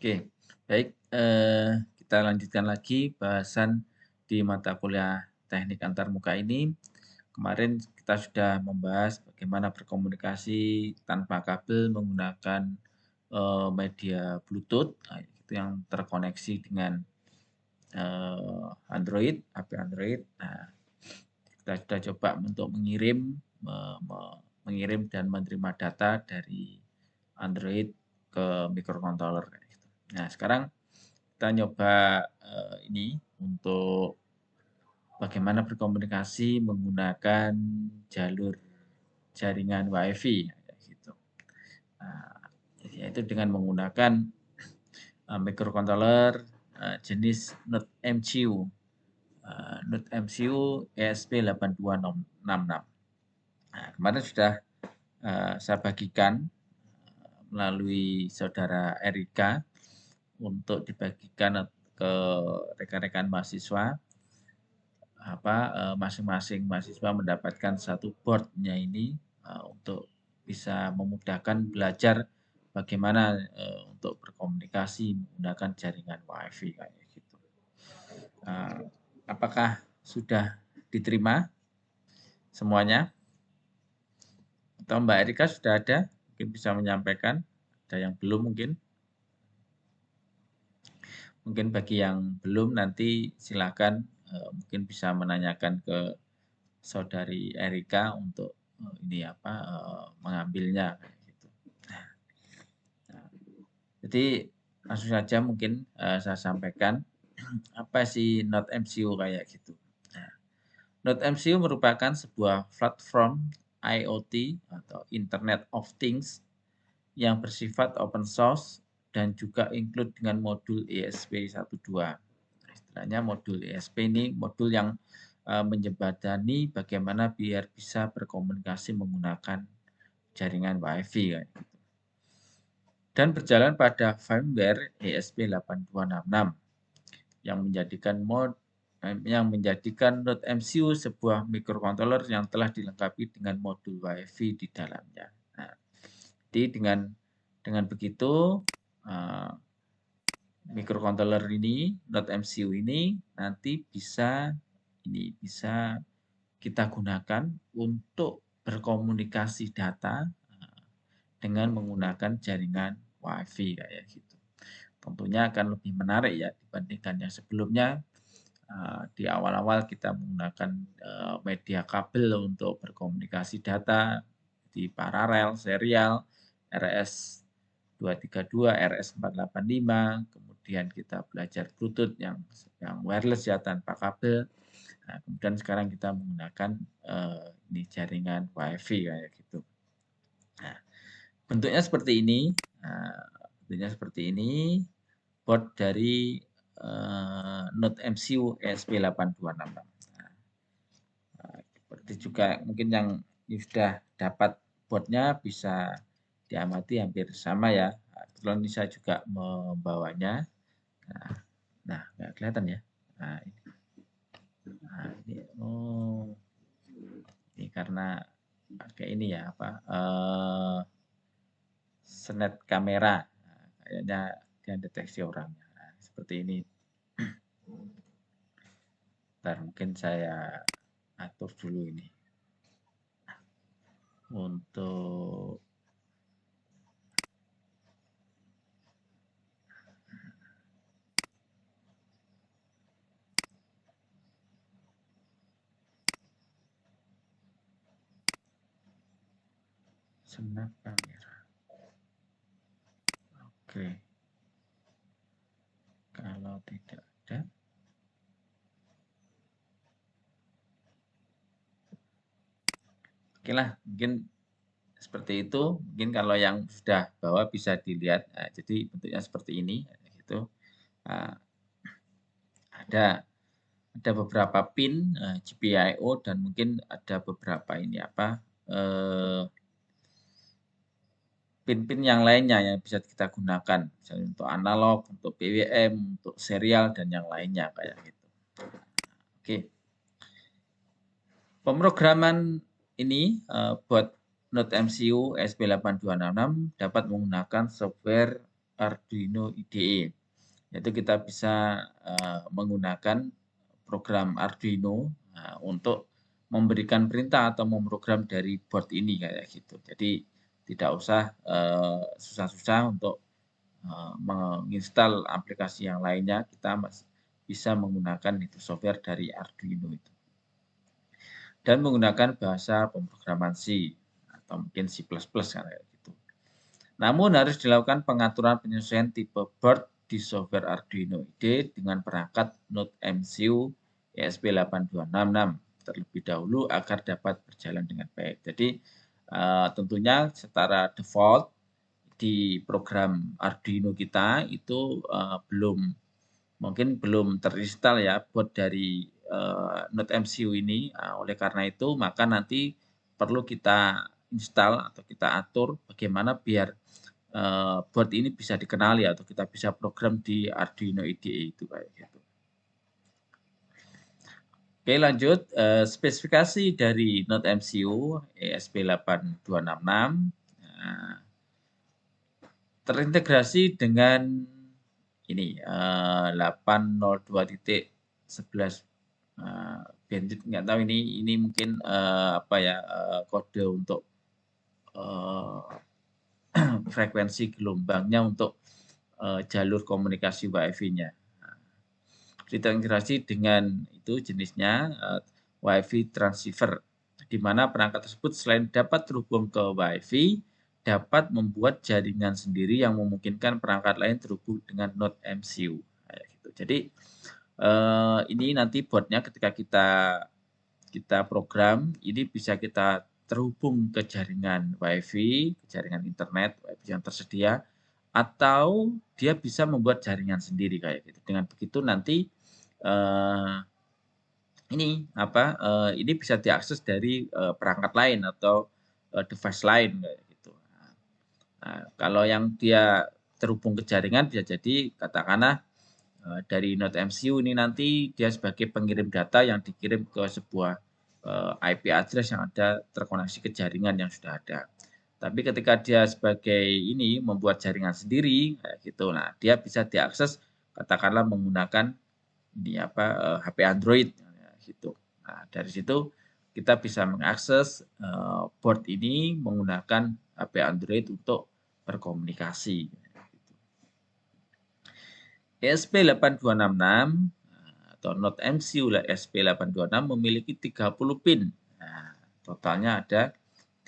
Oke, baik. Kita lanjutkan lagi bahasan di mata kuliah teknik antarmuka ini. Kemarin kita sudah membahas bagaimana berkomunikasi tanpa kabel menggunakan media Bluetooth, nah, itu yang terkoneksi dengan Android, HP Android. Nah, kita sudah coba untuk mengirim dan menerima data dari Android ke microcontroller kayak gitu. Nah, sekarang kita nyoba ini untuk bagaimana berkomunikasi menggunakan jalur jaringan WiFi kayak gitu. Nah, yaitu dengan menggunakan microcontroller jenis Node MCU. Node MCU ESP8266. Nah, kemarin sudah saya bagikan melalui saudara Erika untuk dibagikan ke rekan-rekan mahasiswa. Masing-masing mahasiswa mendapatkan satu boardnya ini untuk bisa memudahkan belajar bagaimana untuk berkomunikasi menggunakan jaringan WiFi kayak gitu. Apakah sudah diterima semuanya? Atau Mbak Erika sudah ada? Mungkin bisa menyampaikan. Ada yang belum mungkin? Mungkin bagi yang belum nanti silakan mungkin bisa menanyakan ke saudari Erika untuk mengambilnya kayak gitu. Nah, jadi langsung saja mungkin saya sampaikan apa sih Node MCU kayak gitu. Nah, Node MCU merupakan sebuah platform IoT atau Internet of Things yang bersifat open source dan juga include dengan modul ESP12. Istilahnya modul ESP ini modul yang menjembatani bagaimana biar bisa berkomunikasi menggunakan jaringan WiFi kayak gitu. Dan berjalan pada firmware ESP8266 yang menjadikan Node MCU sebuah microcontroller yang telah dilengkapi dengan modul WiFi di dalamnya. Nah, jadi dengan begitu microcontroller ini, Node MCU ini nanti bisa kita gunakan untuk berkomunikasi data dengan menggunakan jaringan WiFi kayak gitu. Tentunya akan lebih menarik ya dibandingkan yang sebelumnya. Di awal-awal kita menggunakan media kabel untuk berkomunikasi data di paralel, serial, RS232, RS485, kemudian kita belajar Bluetooth yang wireless ya tanpa kabel. Nah, kemudian sekarang kita menggunakan ini jaringan WiFi kayak gitu. Nah, bentuknya seperti ini. Board dari Node MCU ESP8266. Seperti juga mungkin yang sudah dapat boardnya bisa diamati hampir sama ya. Kebetulan ini saya juga membawanya. Nah, nggak kelihatan ya. Ini karena pakai ini ya senet kamera. Kayaknya dia deteksi orangnya. Seperti ini. Ntar mungkin saya atur dulu ini untuk snap kamera. Oke, kalau tidak ada, oke lah, mungkin seperti itu. Mungkin kalau yang sudah bawa bisa dilihat. Nah, jadi bentuknya seperti ini, gitu. Nah, ada beberapa pin GPIO dan mungkin ada beberapa pin-pin yang lainnya yang bisa kita gunakan, misalnya untuk analog, untuk PWM, untuk serial dan yang lainnya kayak gitu. Oke. Pemrograman ini buat Node MCU ESP8266 dapat menggunakan software Arduino IDE. Yaitu kita bisa menggunakan program Arduino untuk memberikan perintah atau memprogram dari board ini kayak gitu. Jadi tidak usah susah-susah untuk menginstal aplikasi yang lainnya, kita bisa menggunakan itu software dari Arduino itu. Dan menggunakan bahasa pemrograman C atau mungkin C++ kayak gitu. Namun harus dilakukan pengaturan penyesuaian tipe board di software Arduino IDE dengan perangkat Node MCU ESP8266 terlebih dahulu agar dapat berjalan dengan baik. Jadi tentunya secara default di program Arduino kita itu mungkin belum terinstall ya board dari Node MCU ini. Oleh karena itu maka nanti perlu kita install atau kita atur bagaimana biar board ini bisa dikenali atau kita bisa program di Arduino IDE itu kayak gitu. Oke lanjut, spesifikasi dari Node MCU ESP8266 terintegrasi dengan ini 802.11 bandwidth, nggak tahu ini mungkin apa ya kode untuk frekuensi gelombangnya untuk jalur komunikasi Wi-Fi-nya. Terintegrasi dengan itu jenisnya Wi-Fi transceiver, di mana perangkat tersebut selain dapat terhubung ke Wi-Fi, dapat membuat jaringan sendiri yang memungkinkan perangkat lain terhubung dengan Node MCU. Gitu. Jadi ini nanti boardnya ketika kita program, ini bisa kita terhubung ke jaringan Wi-Fi, ke jaringan internet Wi-Fi yang tersedia, atau dia bisa membuat jaringan sendiri kayak gitu. Dengan begitu nanti ini bisa diakses dari perangkat lain atau device lain kayak gitu. Nah, kalau yang dia terhubung ke jaringan bisa jadi katakanlah dari Node MCU ini nanti dia sebagai pengirim data yang dikirim ke sebuah IP address yang ada terkoneksi ke jaringan yang sudah ada. Tapi ketika dia sebagai ini membuat jaringan sendiri kayak gitu, nah dia bisa diakses katakanlah menggunakan HP Android gitu. Nah, dari situ kita bisa mengakses board ini menggunakan HP Android untuk berkomunikasi. ESP8266 atau Node MCU ESP8266 memiliki 30 pin. Nah, totalnya ada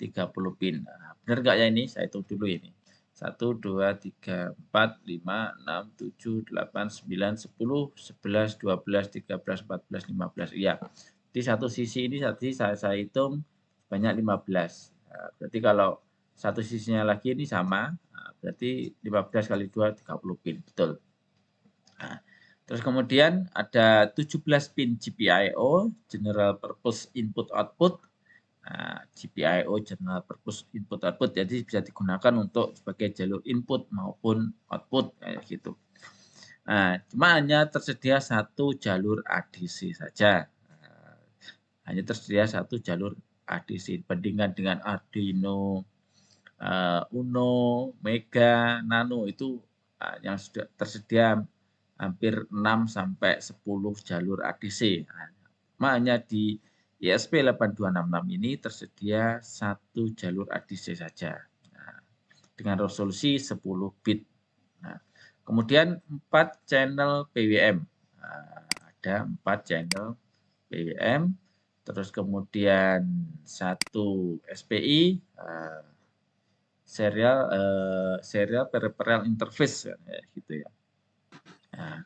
30 pin. Nah, benar nggak ya ini? Saya hitung dulu ini. 1, 2, 3, 4, 5, 6, 7, 8, 9, 10, 11, 12, 13, 14, 15. Iya. Di satu sisi ini tadi saya hitung banyak 15. Nah, berarti kalau satu sisinya lagi ini sama, nah, berarti 15 kali 2, 30 pin. Betul. Nah, terus kemudian ada 17 pin GPIO, General Purpose Input Output. Nah, GPIO General Purpose Input Output jadi bisa digunakan untuk sebagai jalur input maupun output kayak gitu. Nah, cuma hanya tersedia satu jalur ADC saja. Hanya tersedia satu jalur ADC bandingkan dengan Arduino Uno, Mega, Nano itu yang sudah tersedia hampir 6 sampai 10 jalur ADC. Nah, hanya di ESP8266 ini tersedia satu jalur ADC saja. Nah, dengan resolusi 10 bit. Nah, kemudian 4 channel PWM. Nah, ada 4 channel PWM. Terus kemudian satu SPI, serial peripheral interface gitu ya. Nah,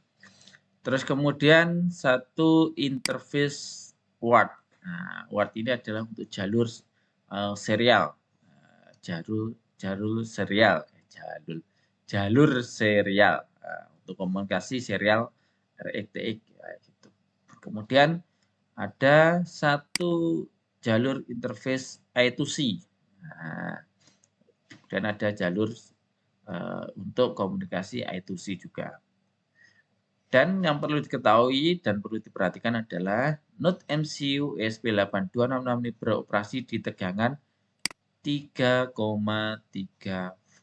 terus kemudian satu interface word. Nah, word ini adalah untuk jalur serial, jalur serial untuk komunikasi serial RxTX gitu. Kemudian ada satu jalur interface I2C. Nah, dan ada jalur untuk komunikasi I2C juga. Dan yang perlu diketahui dan perlu diperhatikan adalah Node MCU ESP8266 ini beroperasi di tegangan 3,3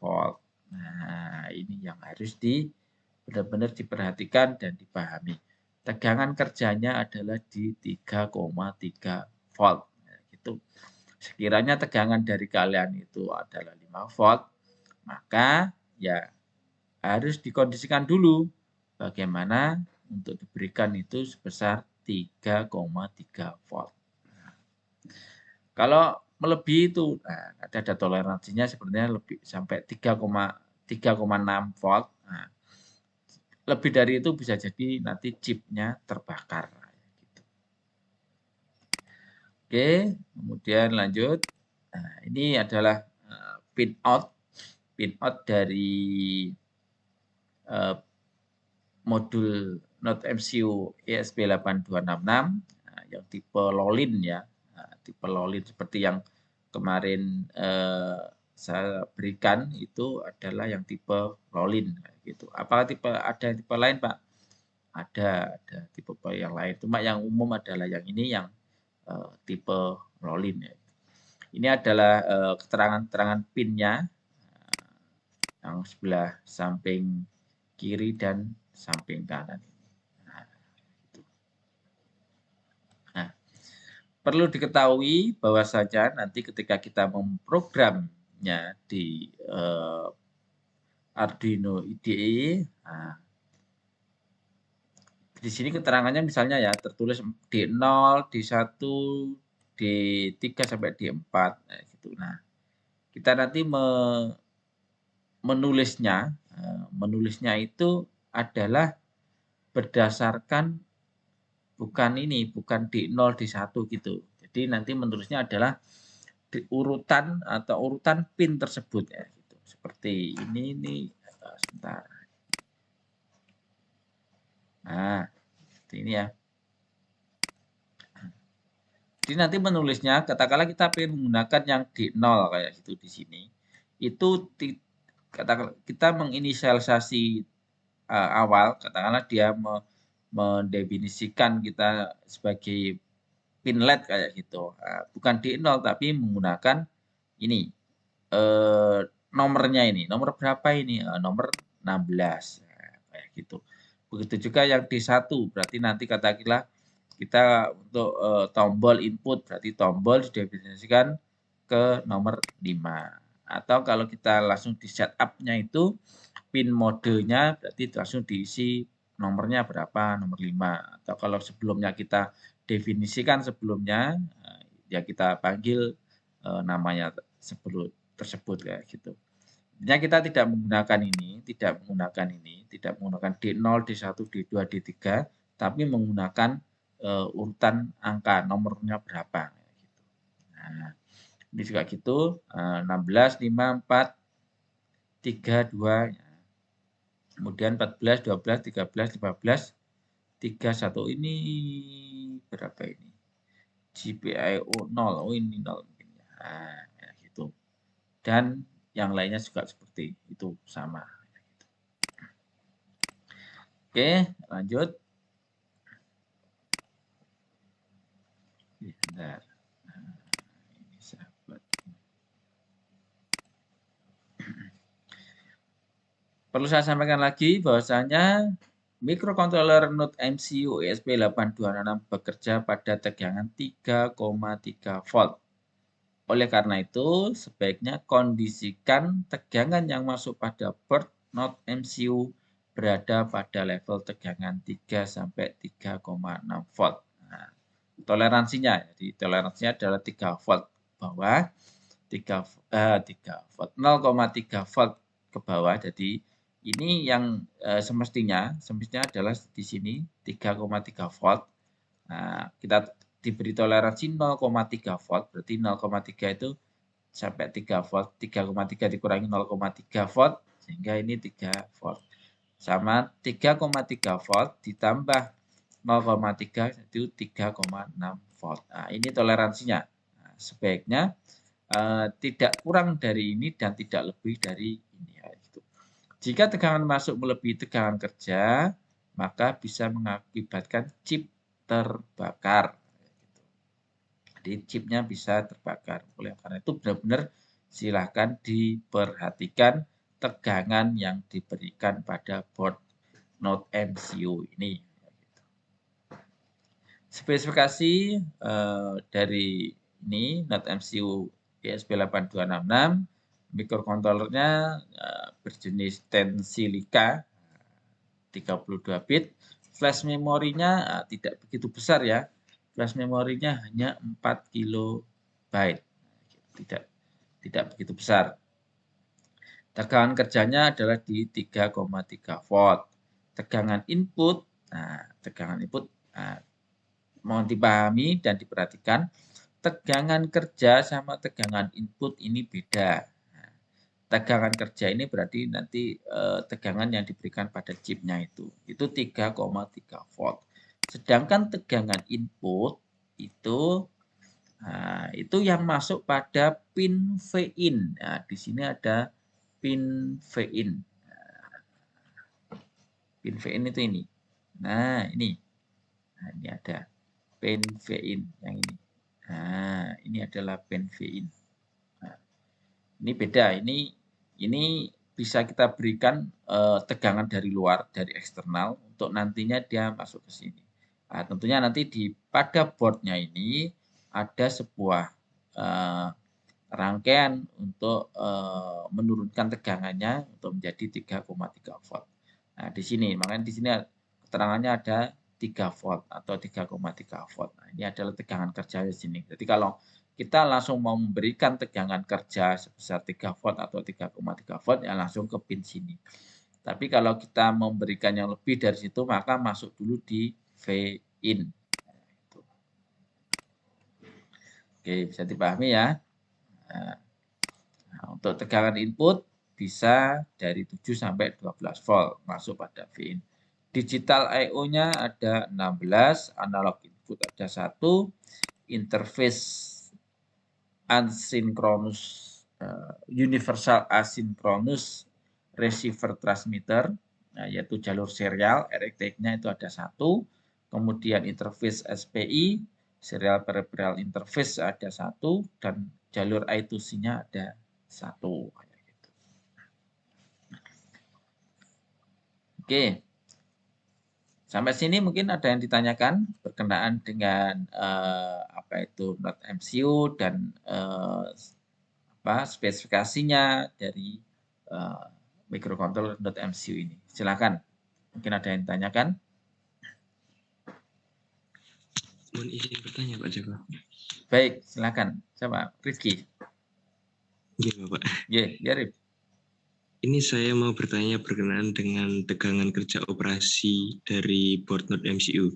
volt. Nah, ini yang harus benar-benar diperhatikan dan dipahami. Tegangan kerjanya adalah di 3,3 volt. Nah, gitu. Sekiranya tegangan dari kalian itu adalah 5 volt, maka ya harus dikondisikan dulu bagaimana untuk diberikan itu sebesar 3,3 volt. Kalau melebihi itu, nah, ada toleransinya sebenarnya lebih sampai 3,6 volt. Nah, lebih dari itu bisa jadi nanti chipnya terbakar. Gitu. Oke, kemudian lanjut. Nah, ini adalah pin out dari modul Note MCU ESP8266 yang tipe Lolin ya. Nah, tipe Lolin seperti yang kemarin saya berikan itu adalah yang tipe Lolin gitu. Apakah ada yang tipe lain, Pak? Ada tipe yang lain. Cuma yang umum adalah yang ini yang tipe Lolin ya. Ini adalah keterangan-keterangan pinnya yang sebelah samping kiri dan samping kanan. Nah, perlu diketahui bahwa saja nanti ketika kita memprogramnya di Arduino IDE, nah, di sini keterangannya misalnya ya tertulis D0, D1, D3 sampai D4 nah, gitu. Nah, kita nanti menulisnya itu adalah berdasarkan bukan D0, D1 gitu. Jadi nanti menulisnya adalah di urutan atau urutan pin tersebut ya gitu. Seperti ini sebentar. Nah, seperti ini ya. Jadi nanti menulisnya katakanlah kita ingin menggunakan yang D0 kayak gitu di sini. Itu katakanlah kita menginisialisasi awal katakanlah dia mendefinisikan kita sebagai pin LED kayak gitu. Bukan D0 tapi menggunakan ini nomornya ini. Nomor berapa ini? Nomor 16 kayak gitu. Begitu juga yang D1 berarti nanti katakanlah kita untuk tombol input berarti tombol didefinisikan ke nomor 5. Atau kalau kita langsung di setup-nya itu pin modenya berarti langsung diisi nomornya berapa, nomor 5. Atau kalau sebelumnya kita definisikan sebelumnya, ya kita panggil namanya tersebut kayak gitu. Intinya kita tidak menggunakan tidak menggunakan D0, D1, D2, D3, tapi menggunakan urutan angka nomornya berapa. Gitu. Nah, ini juga gitu, 16, 5, 4, 3, 2, kemudian 14, 12, 13, 15, 3, 1 ini berapa ini? GPIO 0, oh ini 0 mungkin ya. Nah, ya gitu. Dan yang lainnya juga seperti itu sama. Oke, lanjut. Bentar. Ini sahabat. Perlu saya sampaikan lagi bahwasanya mikrokontroler Note MCU ESP8266 bekerja pada tegangan 3,3 volt. Oleh karena itu, sebaiknya kondisikan tegangan yang masuk pada board Note MCU berada pada level tegangan 3 sampai 3,6 volt. Nah, toleransinya, jadi toleransinya adalah 3 volt bawah, 3 volt, 0,3 volt ke bawah. Jadi ini yang semestinya adalah di sini 3,3 volt. Nah, kita diberi toleransi 0,3 volt, berarti 0,3 itu sampai 3 volt, 3,3 dikurangi 0,3 volt, sehingga ini 3 volt. Sama 3,3 volt ditambah 0,3 itu 3,6 volt. Nah, ini toleransinya. Nah, sebaiknya tidak kurang dari ini dan tidak lebih dari ini. Ya, gitu. Jika tegangan masuk melebihi tegangan kerja, maka bisa mengakibatkan chip terbakar. Jadi chipnya bisa terbakar. Oleh karena itu benar-benar silahkan diperhatikan tegangan yang diberikan pada board Node MCU ini. Spesifikasi dari ini Node MCU ESP8266, mikrokontrolernya berjenis Tensilica 32 bit, flash memorinya tidak begitu besar ya, flash memorinya hanya 4 kilobyte, tidak begitu besar. Tegangan kerjanya adalah di 3,3 volt. Tegangan input, mohon dipahami dan diperhatikan, tegangan kerja sama tegangan input ini beda. Tegangan kerja ini berarti nanti tegangan yang diberikan pada chipnya itu 3,3 volt. Sedangkan tegangan input itu yang masuk pada pin V-in. Nah, di sini ada pin V-in. Pin V-in itu ini. Nah, ini. Nah, ini ada pin V-in yang ini. Nah, ini adalah pin V-in. Nah, ini beda. Ini bisa kita berikan tegangan dari luar, dari eksternal, untuk nantinya dia masuk ke sini. Nah, tentunya nanti pada boardnya ini ada sebuah rangkaian untuk menurunkan tegangannya untuk menjadi 3,3 volt. Nah, di sini, makanya di sini keterangannya ada 3 volt atau 3,3 volt. Nah, ini adalah tegangan kerja di sini. Jadi kalau kita langsung mau memberikan tegangan kerja sebesar 3 volt atau 3,3 volt, ya langsung ke pin sini. Tapi kalau kita memberikan yang lebih dari situ, maka masuk dulu di V-in. Oke, bisa dipahami ya. Nah, untuk tegangan input bisa dari 7 sampai 12 volt masuk pada V-in. Digital I/O-nya ada 16, analog input ada 1, interface asynchronous universal asynchronous receiver transmitter, yaitu jalur serial RX-nya itu ada 1, kemudian interface SPI serial peripheral interface ada 1, dan jalur I2C-nya ada 1. Oke, sampai sini mungkin ada yang ditanyakan berkenaan dengan apa itu Node MCU dan spesifikasinya dari microcontroller Node MCU ini. Silakan, mungkin ada yang ditanyakan. Mohon izin bertanya Pak Joko. Baik, silakan. Siapa? Rizky. Iya Pak. Ya, Rif. Ini saya mau bertanya berkenaan dengan tegangan kerja operasi dari board Node MCU.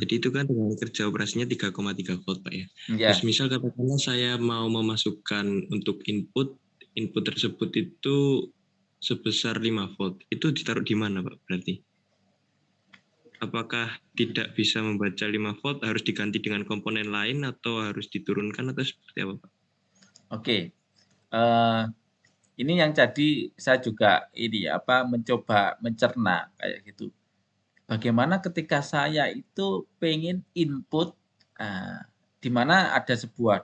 Jadi itu kan tegangan kerja operasinya 3,3 volt Pak ya. Terus misal katakanlah saya mau memasukkan untuk input tersebut itu sebesar 5 volt. Itu ditaruh di mana Pak berarti? Apakah tidak bisa membaca 5 volt, harus diganti dengan komponen lain atau harus diturunkan atau seperti apa Pak? Oke. Ini yang jadi saya juga mencoba mencerna kayak gitu. Bagaimana ketika saya itu pengen input di mana ada sebuah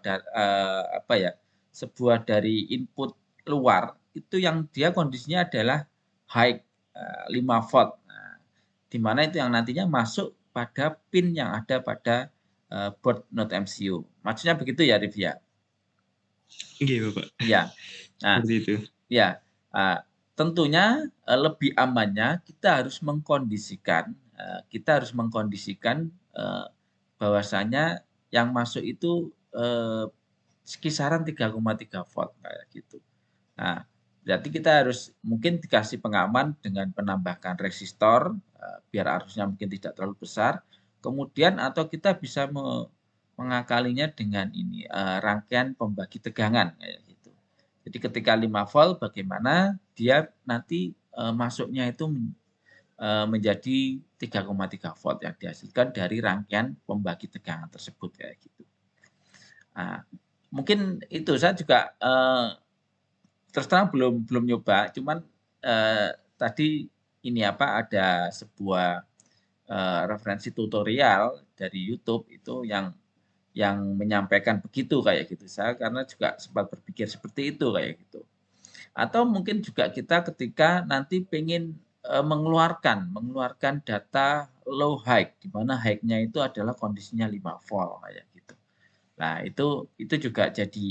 sebuah dari input luar itu yang dia kondisinya adalah high 5 volt. Di mana itu yang nantinya masuk pada pin yang ada pada board Node MCU. Maksudnya begitu ya, Rivia? Iya, Bapak. Ya. Nah, seperti itu. Ya, tentunya lebih amannya kita harus mengkondisikan bahwasanya yang masuk itu kisaran 3,3 volt kayak gitu. Nah, berarti kita harus mungkin dikasih pengaman dengan penambahkan resistor biar arusnya mungkin tidak terlalu besar. Kemudian atau kita bisa mengakalinya dengan ini rangkaian pembagi tegangan kayak gitu. Jadi ketika 5 volt bagaimana dia nanti masuknya itu menjadi 3,3 volt yang dihasilkan dari rangkaian pembagi tegangan tersebut kayak gitu. Nah, mungkin itu saya juga terus terang belum nyoba, cuman tadi ini ada sebuah referensi tutorial dari YouTube itu yang menyampaikan begitu kayak gitu. Saya karena juga sempat berpikir seperti itu kayak gitu. Atau mungkin juga kita ketika nanti pengen mengeluarkan data low high, di mana high-nya itu adalah kondisinya 5 volt kayak gitu. Nah, itu juga jadi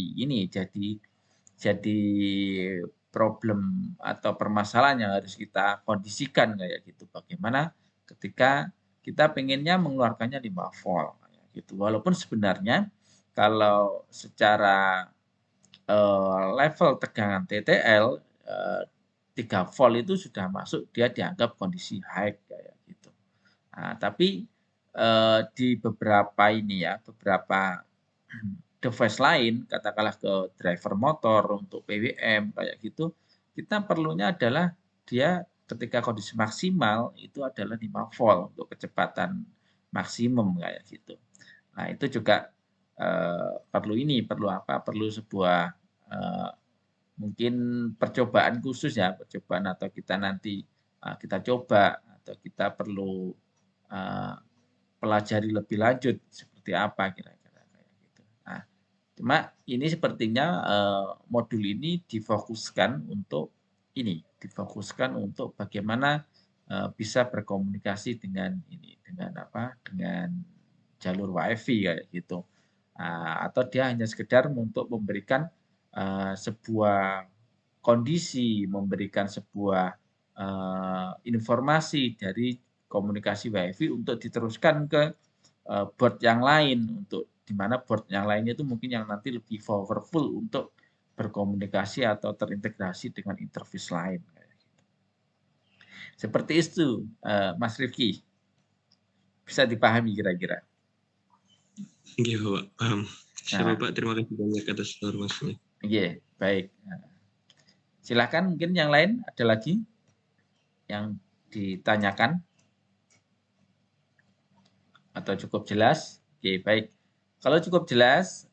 problem atau permasalahan yang harus kita kondisikan kayak gitu. Bagaimana ketika kita pengennya mengeluarkannya 5 volt kayak gitu. Walaupun sebenarnya kalau secara level tegangan TTL 3 volt itu sudah masuk, dia dianggap kondisi high kayak gitu. Nah, tapi di beberapa beberapa device lain, katakanlah ke driver motor untuk PWM kayak gitu, kita perlunya adalah dia ketika kondisi maksimal itu adalah 5 volt untuk kecepatan maksimum kayak gitu. Nah, itu juga perlu sebuah mungkin percobaan khusus ya, percobaan atau kita nanti kita coba atau kita perlu pelajari lebih lanjut seperti apa kira-kira kayak gitu. Nah, cuma ini sepertinya modul ini difokuskan untuk bagaimana bisa berkomunikasi dengan dengan jalur WiFi kayak gitu. Atau dia hanya sekedar untuk memberikan sebuah kondisi, memberikan sebuah informasi dari komunikasi WiFi untuk diteruskan ke board yang lain, untuk di mana board yang lainnya itu mungkin yang nanti lebih powerful untuk berkomunikasi atau terintegrasi dengan interface lain. Seperti itu, Mas Rifki. Bisa dipahami kira-kira? Iya, Pak. Paham. Siapa Pak? Terima kasih banyak atas informasinya. Iya, baik. Silakan mungkin yang lain ada lagi yang ditanyakan atau cukup jelas? Oke, baik. Kalau cukup jelas,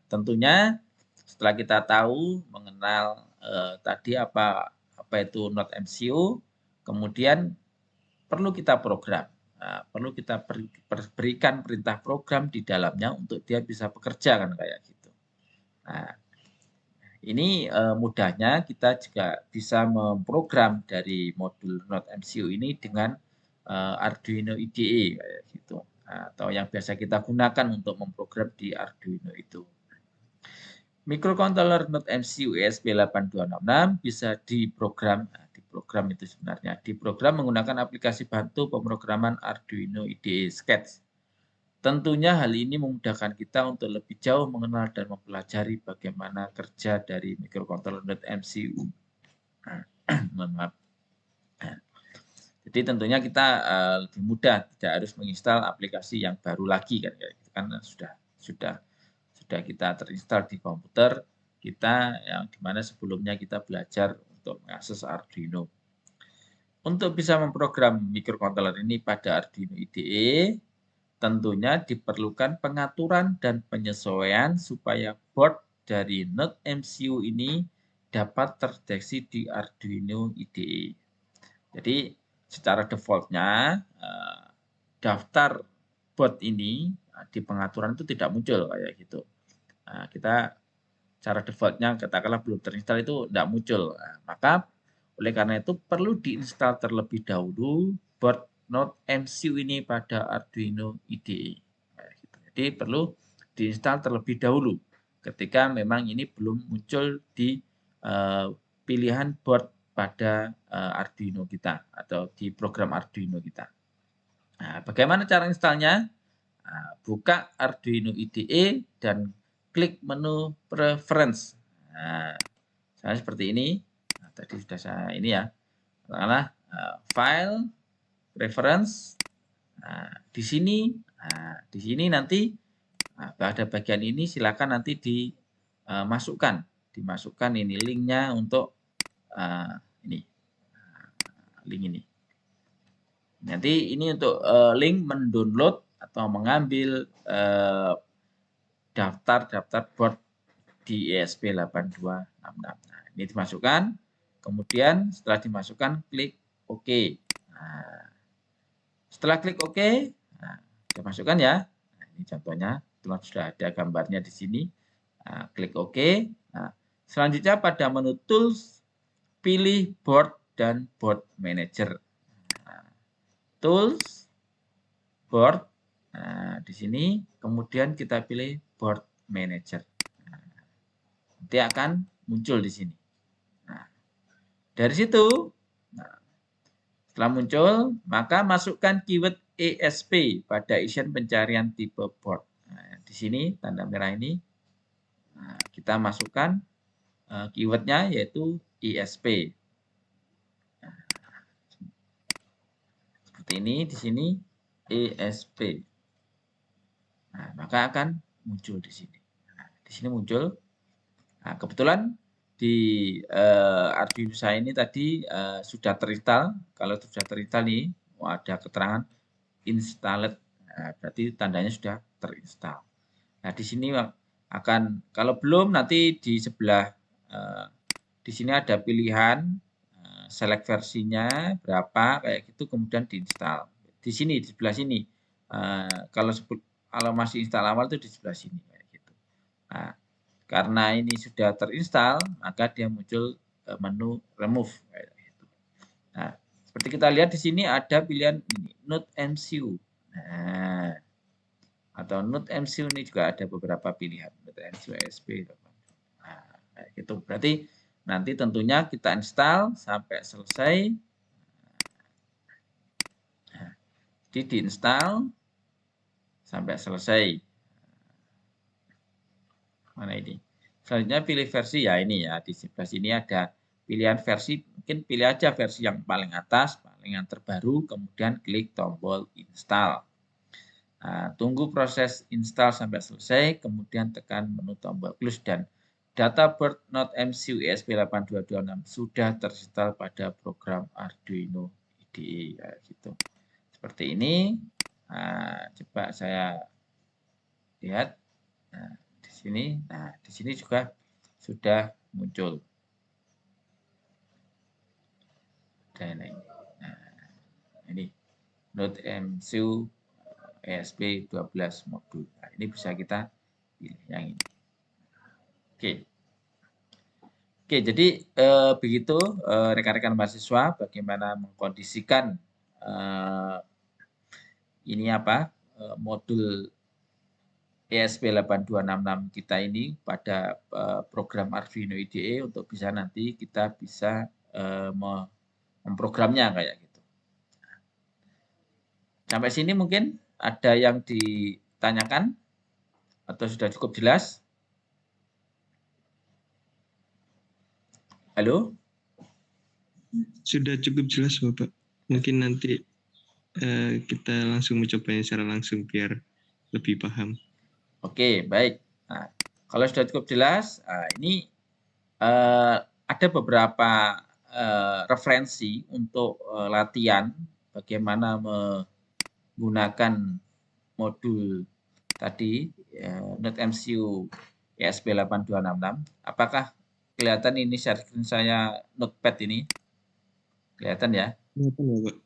tentunya setelah kita tahu mengenal tadi apa itu Node MCU, kemudian perlu kita program. Perlu kita berikan perintah program di dalamnya untuk dia bisa bekerja kan kayak gitu. Nah, ini mudahnya kita juga bisa memprogram dari modul Node MCU ini dengan Arduino IDE kayak gitu. Atau yang biasa kita gunakan untuk memprogram di Arduino itu. Microcontroller Node MCU ESP8266 bisa diprogram menggunakan aplikasi bantu pemrograman Arduino IDE Sketch. Tentunya hal ini memudahkan kita untuk lebih jauh mengenal dan mempelajari bagaimana kerja dari microcontroller Node MCU. Mohon maaf. Jadi tentunya kita lebih mudah, tidak harus menginstal aplikasi yang baru lagi kan, karena sudah kita terinstall di komputer kita yang dimana sebelumnya kita belajar untuk mengakses Arduino. Untuk bisa memprogram microcontroller ini pada Arduino IDE, tentunya diperlukan pengaturan dan penyesuaian supaya board dari Node MCU ini dapat terdeteksi di Arduino IDE. Jadi secara default-nya daftar board ini di pengaturan itu tidak muncul kayak gitu. Kita cara default-nya katakanlah belum terinstall itu tidak muncul. Maka oleh karena itu perlu diinstal terlebih dahulu board Node MCU ini pada Arduino IDE. Jadi perlu diinstal terlebih dahulu ketika memang ini belum muncul di pilihan board pada Arduino kita atau di program Arduino kita. Nah, bagaimana cara installnya? Buka Arduino IDE dan klik menu preference. Nah, saya seperti ini. Tadi sudah saya ini ya. Katakanlah file preference. Di sini nanti pada bagian ini silakan nanti dimasukkan ini linknya untuk link ini. Nanti ini untuk link mendownload atau mengambil daftar board di ESP8266. Nah, ini dimasukkan. Kemudian setelah dimasukkan klik OK. Nah, setelah klik OK, saya masukkan ya. Nah, ini contohnya, sudah ada gambarnya di sini. Klik OK. Nah, Selanjutnya pada menu Tools, pilih Board dan Board Manager. Nah, Tools, Board. Nah, di sini kemudian kita pilih Board Manager. Nah, nanti akan muncul di sini. Nah, dari situ, nah, setelah muncul, maka masukkan keyword ESP pada isian pencarian tipe board. Nah, di sini tanda merah ini, nah, kita masukkan keywordnya yaitu ESP. Nah, seperti ini di sini ESP. Nah, maka akan muncul di sini. Nah, di sini muncul. Nah, kebetulan di Arduino saya ini tadi sudah terinstall. Kalau sudah terinstall nih, ada keterangan installed. Nah, berarti tandanya sudah terinstall. Nah, di sini akan, kalau belum nanti di sebelah di sini ada pilihan select versinya berapa kayak gitu, kemudian diinstal. Di sini di sebelah sini. Kalau masih install awal itu di sebelah sini kayak gitu. Nah, karena ini sudah terinstall, maka dia muncul menu remove kayak gitu. Nah, seperti kita lihat di sini ada pilihan ini, Node MCU. Nah, atau Node MCU ini juga ada beberapa pilihan, Node MCU ESP. Nah, kayak gitu. Berarti nanti tentunya kita install sampai selesai. Nah, jadi diinstal sampai selesai. Mana ini? Selanjutnya pilih versi ya ini ya. Di sebelah sini ada pilihan versi. Mungkin pilih aja versi yang paling atas, paling yang terbaru. Kemudian klik tombol install. Nah, tunggu proses install sampai selesai. Kemudian tekan menu tombol close dan data board Node MCU ESP8226 sudah terinstall pada program Arduino IDE. Ya, gitu. Seperti ini. Nah, coba saya lihat. Nah, di sini. Nah, di sini juga sudah muncul. Dan ini Node MCU ESP12 modul. Nah, ini bisa kita pilih yang ini. Oke. Oke, jadi begitu rekan-rekan mahasiswa bagaimana mengkondisikan ini apa modul ESP8266 kita ini pada program Arduino IDE untuk bisa nanti kita bisa memprogramnya kayak gitu. Sampai sini mungkin ada yang ditanyakan atau sudah cukup jelas? Halo? Sudah cukup jelas Bapak. Mungkin nanti kita langsung mencobanya secara langsung biar lebih paham. Oke, baik. Nah, kalau sudah cukup jelas, ini ada beberapa referensi untuk latihan bagaimana menggunakan modul tadi Node MCU ESP8266. Apakah kelihatan ini share screen saya notepad ini? Kelihatan ya? Kelihatan ya, Pak.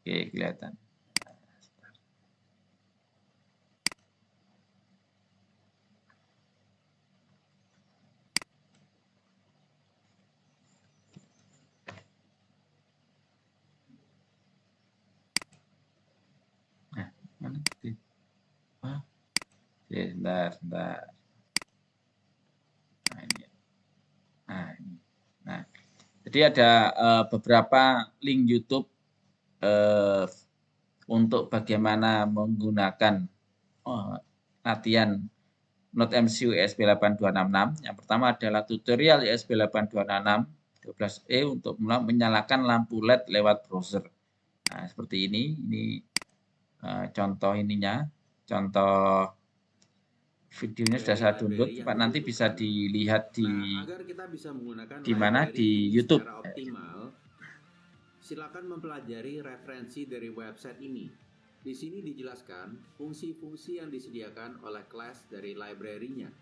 Oke, kelihatan. Nah, mana? Sebentar. Nah, ini. Nah, jadi ada beberapa link YouTube untuk bagaimana menggunakan latihan Node MCU ESP8266. Yang pertama adalah tutorial ESP8266 12E untuk menyalakan lampu LED lewat browser. Nah, seperti ini contoh ininya, contoh videonya sudah saya download, Pak, nanti bisa dilihat agar kita bisa menggunakan di mana di YouTube. Secara optimal, silakan mempelajari referensi dari website ini. Di sini dijelaskan fungsi-fungsi yang disediakan oleh kelas dari library-nya.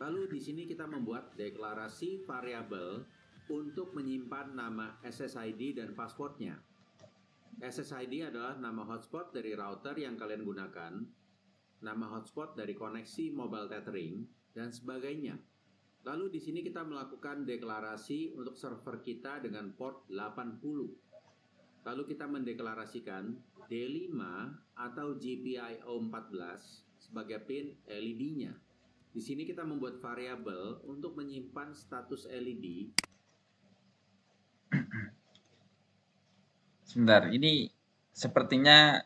Lalu di sini kita membuat deklarasi variabel untuk menyimpan nama SSID dan passwordnya. SSID adalah nama hotspot dari router yang kalian gunakan, nama hotspot dari koneksi mobile tethering, dan sebagainya. Lalu di sini kita melakukan deklarasi untuk server kita dengan port 80. Lalu kita mendeklarasikan D5 atau GPIO 14 sebagai pin LED-nya. Di sini kita membuat variabel untuk menyimpan status LED. Sebentar, ini sepertinya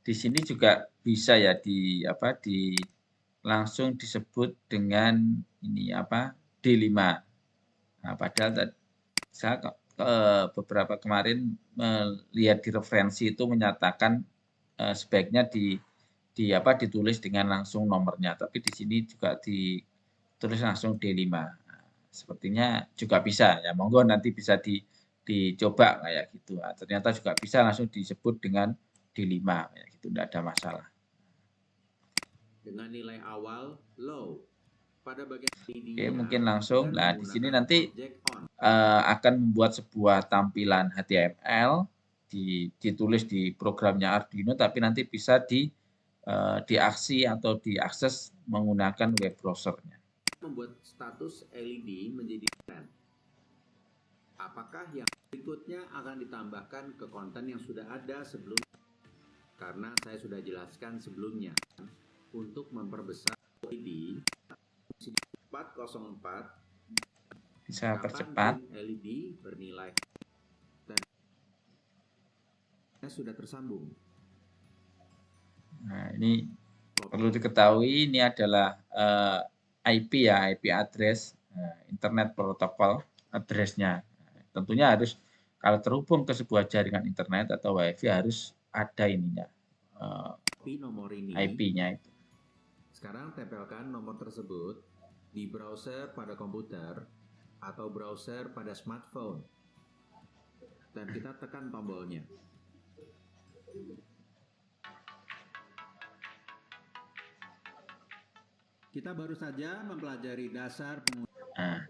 di sini juga bisa ya langsung disebut dengan ini D5. Nah, padahal saya beberapa kemarin melihat di referensi itu menyatakan sebaiknya ditulis dengan langsung nomornya, tapi di sini juga ditulis langsung D5. Nah, sepertinya juga bisa ya, monggo nanti bisa dicoba kayak gitu. Nah, ternyata juga bisa langsung disebut dengan D5 kayak gitu, tidak ada masalah. Dengan nilai awal low. Pada bagian Oke, mungkin langsung. Nah, di sini nanti akan membuat sebuah tampilan HTML ditulis di programnya Arduino, tapi nanti bisa diaksi atau diakses menggunakan web browser-nya. Membuat status LED menjadi trend. Apakah yang berikutnya akan ditambahkan ke konten yang sudah ada sebelumnya? Karena saya sudah jelaskan sebelumnya, untuk memperbesar LED 404 bisa percepat LED bernilai dan sudah tersambung. Nah, ini perlu diketahui ini adalah IP ya, IP address, Internet Protocol address-nya. Tentunya harus kalau terhubung ke sebuah jaringan internet atau WiFi harus ada ininya, nomor ini IP-nya itu. Sekarang tempelkan nomor tersebut di browser pada komputer atau browser pada smartphone dan kita tekan tombolnya. Kita baru saja mempelajari dasar penggunaan. Nah,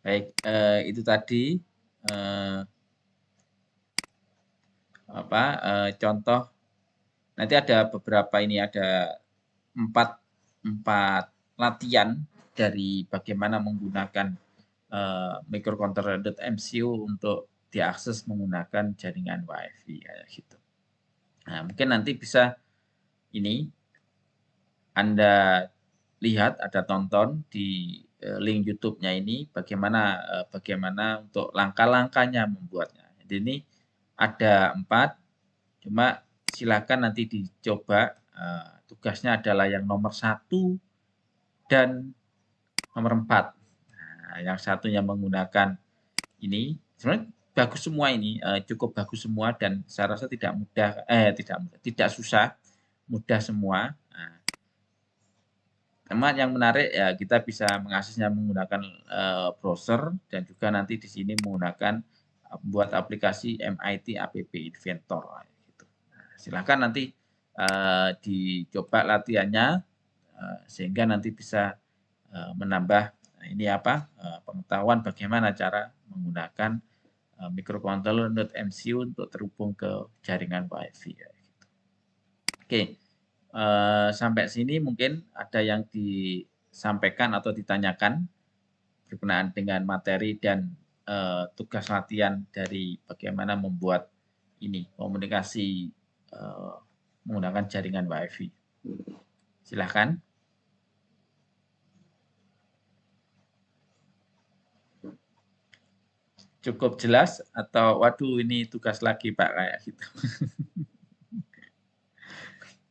baik, itu tadi contoh. Nanti ada beberapa ini, ada empat latihan dari bagaimana menggunakan microcontroller.mcu untuk diakses menggunakan jaringan WiFi kayak gitu. Nah, mungkin nanti bisa ini Anda lihat, ada tonton di link YouTube-nya ini bagaimana untuk langkah-langkahnya membuatnya. Jadi ini ada 4, cuma silakan nanti dicoba. Tugasnya adalah yang nomor 1 dan nomor 4. Nah, yang satunya menggunakan ini sebenarnya bagus semua ini, cukup bagus semua dan saya rasa tidak susah, mudah semua. Nah, teman yang menarik ya kita bisa mengaksesnya menggunakan browser dan juga nanti di sini menggunakan buat aplikasi MIT App Inventor gitu. Nah, silakan nanti dicoba latihannya sehingga nanti bisa menambah pengetahuan bagaimana cara menggunakan microcontroller.mcu untuk terhubung ke jaringan WiFi. Gitu. Oke, sampai sini mungkin ada yang disampaikan atau ditanyakan berkenaan dengan materi dan tugas latihan dari bagaimana membuat ini komunikasi menggunakan jaringan WiFi. Silahkan. Cukup jelas atau waduh ini tugas lagi Pak kayak gitu.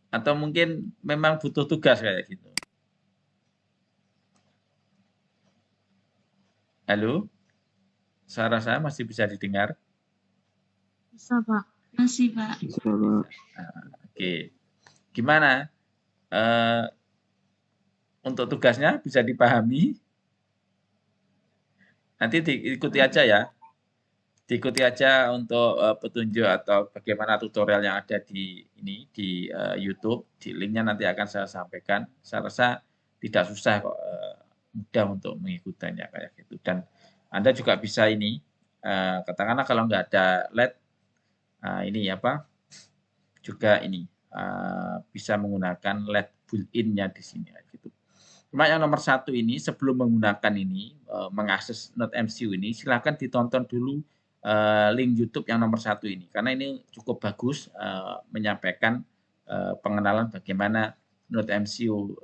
Atau mungkin memang butuh tugas kayak gitu. Halo? Suara saya masih bisa didengar? Bisa Pak, masih Pak. Bisa, Pak. Oke. Gimana? Untuk tugasnya bisa dipahami? Nanti diikuti aja ya. Diikuti aja untuk petunjuk atau bagaimana tutorial yang ada di YouTube. Di linknya nanti akan saya sampaikan. Saya rasa tidak susah kok, mudah untuk mengikutinya kayak gitu. Dan Anda juga bisa ini, katakanlah kalau nggak ada LED, juga ini bisa menggunakan LED built-in-nya di sini gitu. Cuma yang nomor 1 ini sebelum menggunakan ini, mengakses NoteMCU ini silakan ditonton dulu, link YouTube yang nomor 1 ini. Karena ini cukup bagus, menyampaikan, pengenalan bagaimana NoteMCU,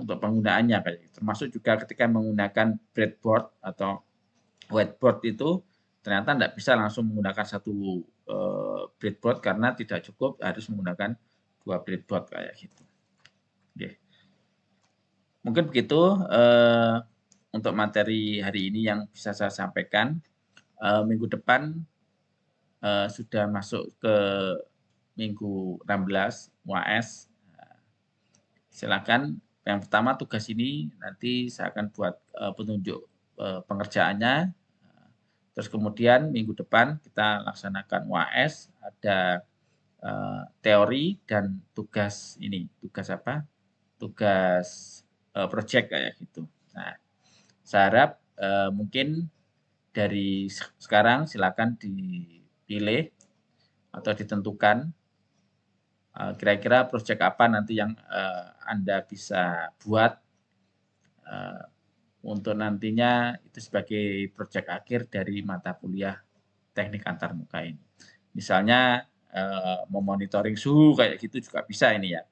untuk penggunaannya kayak gitu. Termasuk juga ketika menggunakan breadboard atau whiteboard itu ternyata tidak bisa langsung menggunakan satu breadboard karena tidak cukup harus menggunakan 2 breadboard kayak gitu. Oke. Mungkin begitu untuk materi hari ini yang bisa saya sampaikan. Minggu depan sudah masuk ke minggu 16 UAS. Silakan. Yang pertama tugas ini nanti saya akan buat petunjuk pengerjaannya. Terus kemudian minggu depan kita laksanakan UAS, ada teori dan tugas ini. Tugas apa? Tugas project kayak gitu. Nah, saya harap mungkin dari sekarang silakan dipilih atau ditentukan kira-kira project apa nanti yang Anda bisa buat untuk nantinya itu sebagai project akhir dari mata kuliah teknik antarmuka ini. Misalnya memonitoring suhu kayak gitu juga bisa ini ya.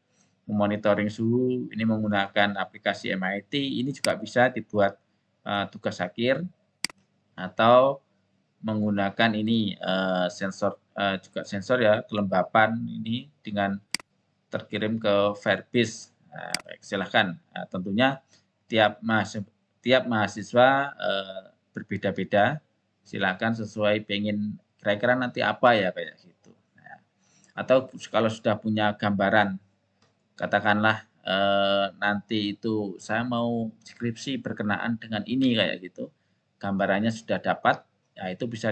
Memonitoring suhu ini menggunakan aplikasi MIT ini juga bisa dibuat tugas akhir atau menggunakan ini sensor juga sensor ya kelembapan ini dengan terkirim ke Firebase. Baik, silahkan. Tentunya tiap mahasiswa berbeda-beda. Silahkan sesuai pengen kira-kira nanti apa ya kayak gitu. Atau kalau sudah punya gambaran katakanlah nanti itu saya mau skripsi berkenaan dengan ini kayak gitu, gambarannya sudah dapat, ya itu bisa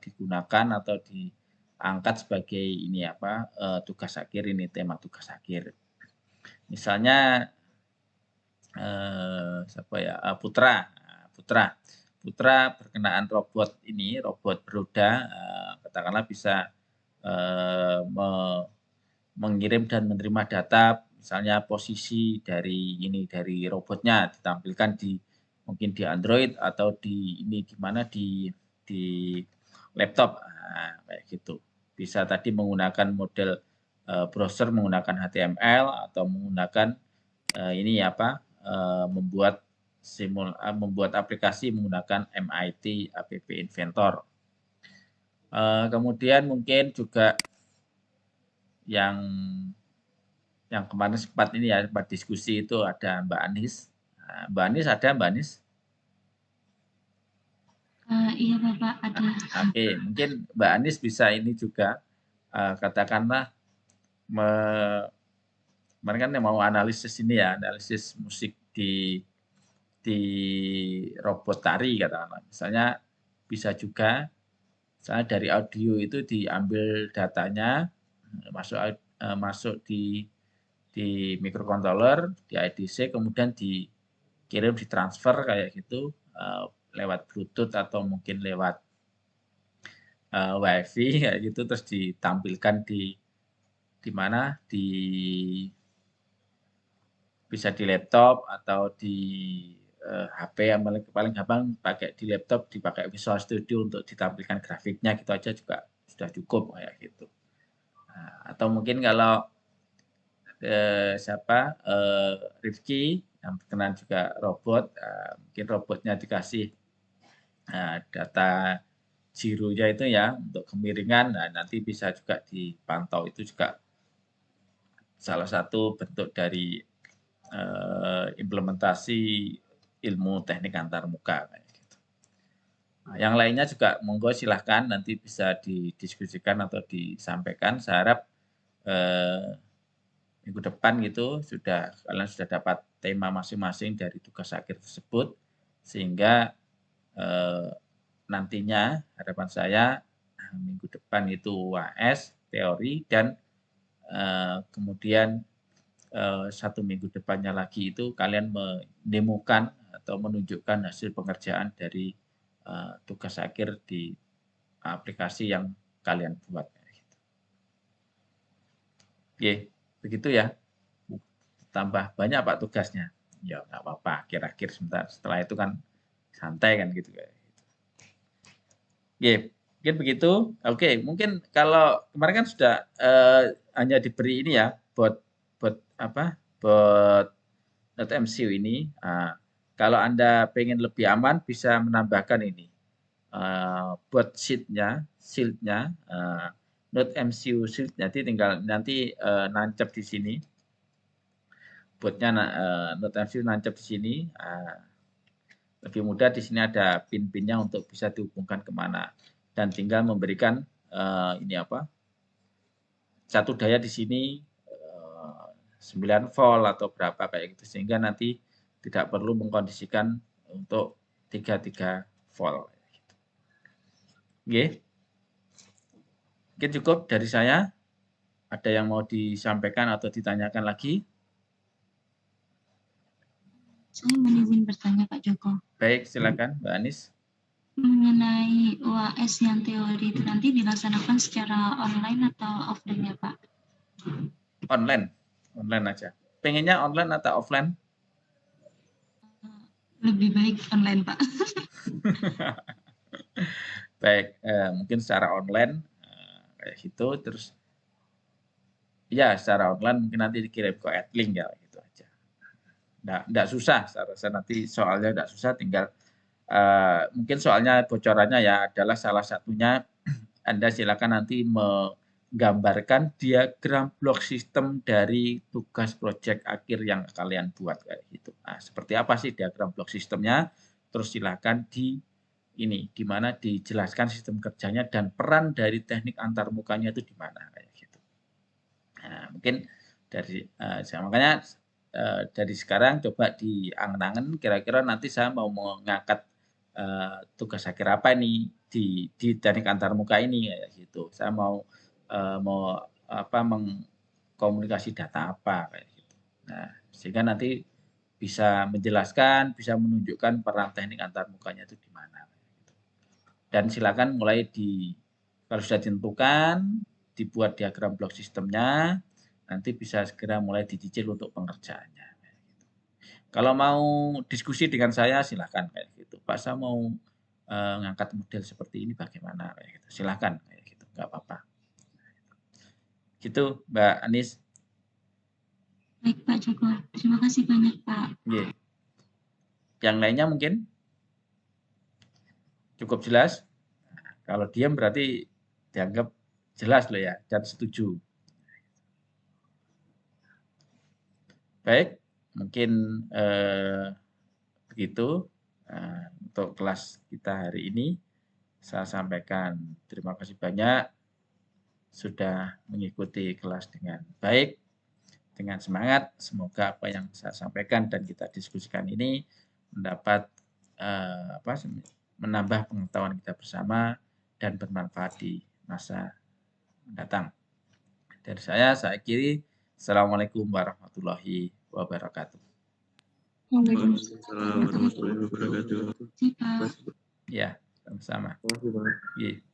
digunakan atau diangkat sebagai ini tugas akhir ini tema tugas akhir. Misalnya siapa ya Putra berkenaan robot ini, robot beroda, katakanlah bisa mengirim dan menerima data, misalnya posisi dari robotnya ditampilkan mungkin di Android atau di laptop, kayak gitu. Bisa tadi menggunakan model browser menggunakan HTML atau menggunakan membuat aplikasi menggunakan MIT App Inventor. Kemudian mungkin juga yang kemarin sempat diskusi itu ada Mbak Anis. Mbak Anis ada, Mbak Anis? Iya Bapak, ada. Oke, mungkin Mbak Anis bisa ini juga katakanlah kemarin kan mau analisis ini ya, analisis musik di robot tari katakanlah. Misalnya bisa juga misalnya dari audio itu diambil datanya masuk di microcontroller, di IDC, kemudian dikirim, ditransfer kayak gitu lewat Bluetooth atau mungkin lewat WiFi kayak gitu, terus ditampilkan bisa di laptop atau di HP yang paling gampang pakai di laptop, dipakai Visual Studio untuk ditampilkan grafiknya gitu aja juga sudah cukup kayak gitu. Atau mungkin kalau Rifki yang berkenan juga robot, mungkin robotnya dikasih data gironya itu ya untuk kemiringan, nanti bisa juga dipantau, itu juga salah satu bentuk dari implementasi ilmu teknik antarmuka kayak gitu. Yang lainnya juga monggo silahkan nanti bisa didiskusikan atau disampaikan. Saya harap minggu depan gitu kalian sudah dapat tema masing-masing dari tugas akhir tersebut, sehingga nantinya harapan saya minggu depan itu UAS teori dan kemudian 1 minggu depannya lagi itu kalian menemukan atau menunjukkan hasil pengerjaan dari tugas akhir di aplikasi yang kalian buat. Oke, begitu ya. tambah banyak Pak tugasnya. Ya nggak apa-apa, akhir-akhir sebentar. Setelah itu kan santai kan gitu. Oke, mungkin begitu. Oke, mungkin kalau kemarin kan sudah hanya diberi ini ya, bot .mcu ini. Kalau Anda pengen lebih aman, bisa menambahkan ini bot shieldnya, .mcu shield. Jadi tinggal nanti nancap di sini. Botnya .mcu nancap di sini. Lebih mudah di sini ada pin-pinnya untuk bisa dihubungkan kemana, dan tinggal memberikan satu daya di sini 9 volt atau berapa kayak gitu, sehingga nanti tidak perlu mengkondisikan untuk 33 volt. Oke. Mungkin cukup dari saya. Ada yang mau disampaikan atau ditanyakan lagi? Saya izin bertanya Pak Joko. Baik, silakan Mbak Anis. Mengenai UAS yang teori itu nanti dilaksanakan secara online atau offline ya Pak? Online aja. Pengennya online atau offline? Lebih baik online Pak. Baik, mungkin secara online kayak gitu, terus ya secara online mungkin nanti dikirim ke adlink ya gitu aja. Nggak susah, saya rasa nanti soalnya nggak susah, tinggal mungkin soalnya bocorannya ya adalah salah satunya Anda silakan nanti menggambarkan diagram blok sistem dari tugas proyek akhir yang kalian buat kayak gitu. Nah, seperti apa sih diagram blok sistemnya? Terus silakan di mana dijelaskan sistem kerjanya dan peran dari teknik antarmukanya itu di mana kayak gitu. Nah, mungkin dari makanya dari sekarang coba diangen-angen, kira-kira nanti saya mau mengangkat tugas akhir apa nih di teknik antarmuka ini kayak gitu. Saya mau mengkomunikasi data apa kayak gitu. Nah, sehingga nanti bisa menjelaskan, bisa menunjukkan peran teknik antarmukanya itu di mana. Dan silakan mulai kalau sudah ditentukan, dibuat diagram blok sistemnya, nanti bisa segera mulai dicicil untuk pengerjaannya. Kalau mau diskusi dengan saya silakan kayak gitu. Pak, saya mau ngangkat model seperti ini bagaimana kayak gitu. Silakan kayak gitu, nggak apa-apa. Gitu, Mbak Anis. Baik Pak Joko, terima kasih banyak Pak. Yeah. Yang lainnya mungkin cukup jelas. Kalau diam berarti dianggap jelas loh ya, dan setuju. Baik, mungkin begitu untuk kelas kita hari ini. Saya sampaikan terima kasih banyak sudah mengikuti kelas dengan baik, dengan semangat. Semoga apa yang saya sampaikan dan kita diskusikan ini mendapat menambah pengetahuan kita bersama dan bermanfaat di masa mendatang. Dari saya akhiri. Assalamualaikum warahmatullahi wabarakatuh. Waalaikumsalam warahmatullahi wabarakatuh. Ya, sama-sama. Terima kasih, Pak.